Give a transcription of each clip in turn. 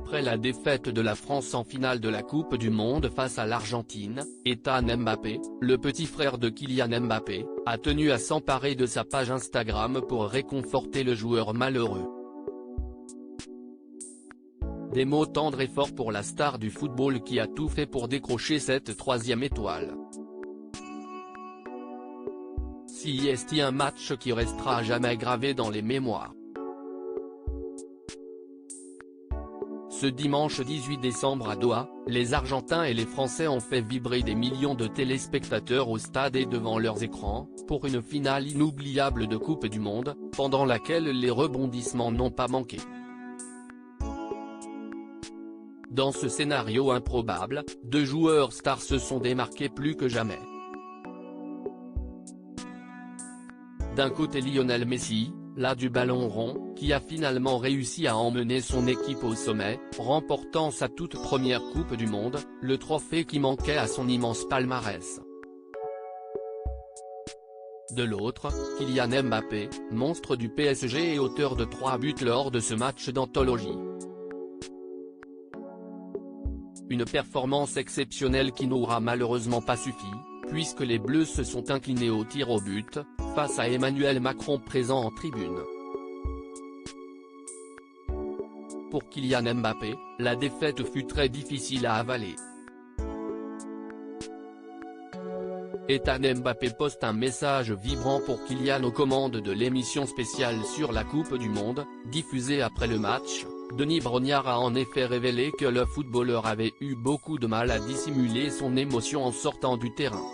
Après la défaite de la France en finale de la Coupe du Monde face à l'Argentine, Ethan Mbappé, le petit frère de Kylian Mbappé, a tenu à s'emparer de sa page Instagram pour réconforter le joueur malheureux. Des mots tendres et forts pour la star du football qui a tout fait pour décrocher cette troisième étoile. C'est un match qui restera à jamais gravé dans les mémoires. Ce dimanche 18 décembre à Doha, les Argentins et les Français ont fait vibrer des millions de téléspectateurs au stade et devant leurs écrans, pour une finale inoubliable de Coupe du Monde, pendant laquelle les rebondissements n'ont pas manqué. Dans ce scénario improbable, deux joueurs stars se sont démarqués plus que jamais. D'un côté Lionel Messi, l'as du ballon rond, qui a finalement réussi à emmener son équipe au sommet, remportant sa toute première Coupe du Monde, le trophée qui manquait à son immense palmarès. De l'autre, Kylian Mbappé, monstre du PSG et auteur de 3 buts lors de ce match d'anthologie. Une performance exceptionnelle qui n'aura malheureusement pas suffi, puisque les Bleus se sont inclinés au tir au but, face à Emmanuel Macron présent en tribune. Pour Kylian Mbappé, la défaite fut très difficile à avaler. Ethan Mbappé poste un message vibrant pour Kylian aux commandes de l'émission spéciale sur la Coupe du Monde, diffusée après le match. Denis Brognard a en effet révélé que le footballeur avait eu beaucoup de mal à dissimuler son émotion en sortant du terrain.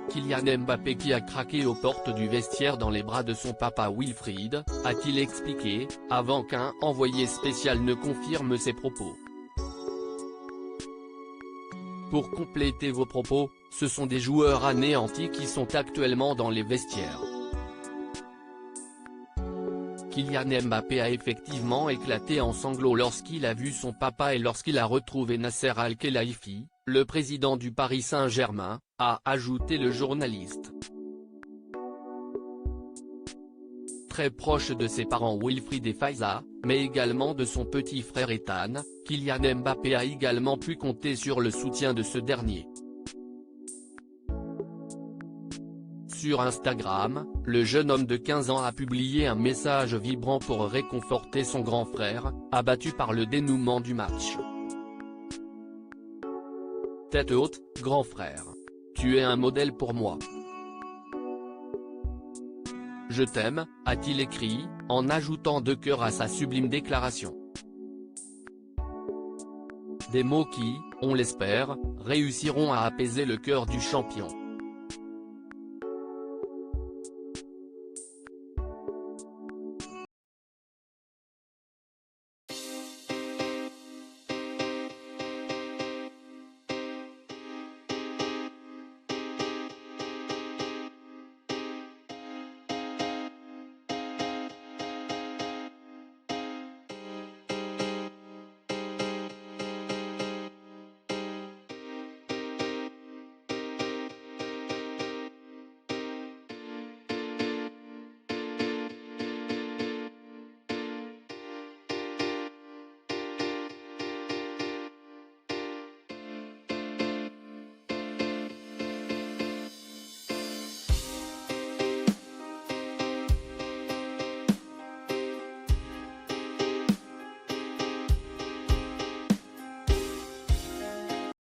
Kylian Mbappé qui a craqué aux portes du vestiaire dans les bras de son papa Wilfried, a-t-il expliqué, avant qu'un envoyé spécial ne confirme ses propos. Pour compléter vos propos, ce sont des joueurs anéantis qui sont actuellement dans les vestiaires. Kylian Mbappé a effectivement éclaté en sanglots lorsqu'il a vu son papa et lorsqu'il a retrouvé Nasser Al-Khelaifi, le président du Paris Saint-Germain, a ajouté le journaliste. Très proche de ses parents Wilfried et Faiza, mais également de son petit frère Ethan, Kylian Mbappé a également pu compter sur le soutien de ce dernier. Sur Instagram, le jeune homme de 15 ans a publié un message vibrant pour réconforter son grand frère, abattu par le dénouement du match. Tête haute, grand frère. Tu es un modèle pour moi. Je t'aime, a-t-il écrit, en ajoutant 2 cœurs à sa sublime déclaration. Des mots qui, on l'espère, réussiront à apaiser le cœur du champion.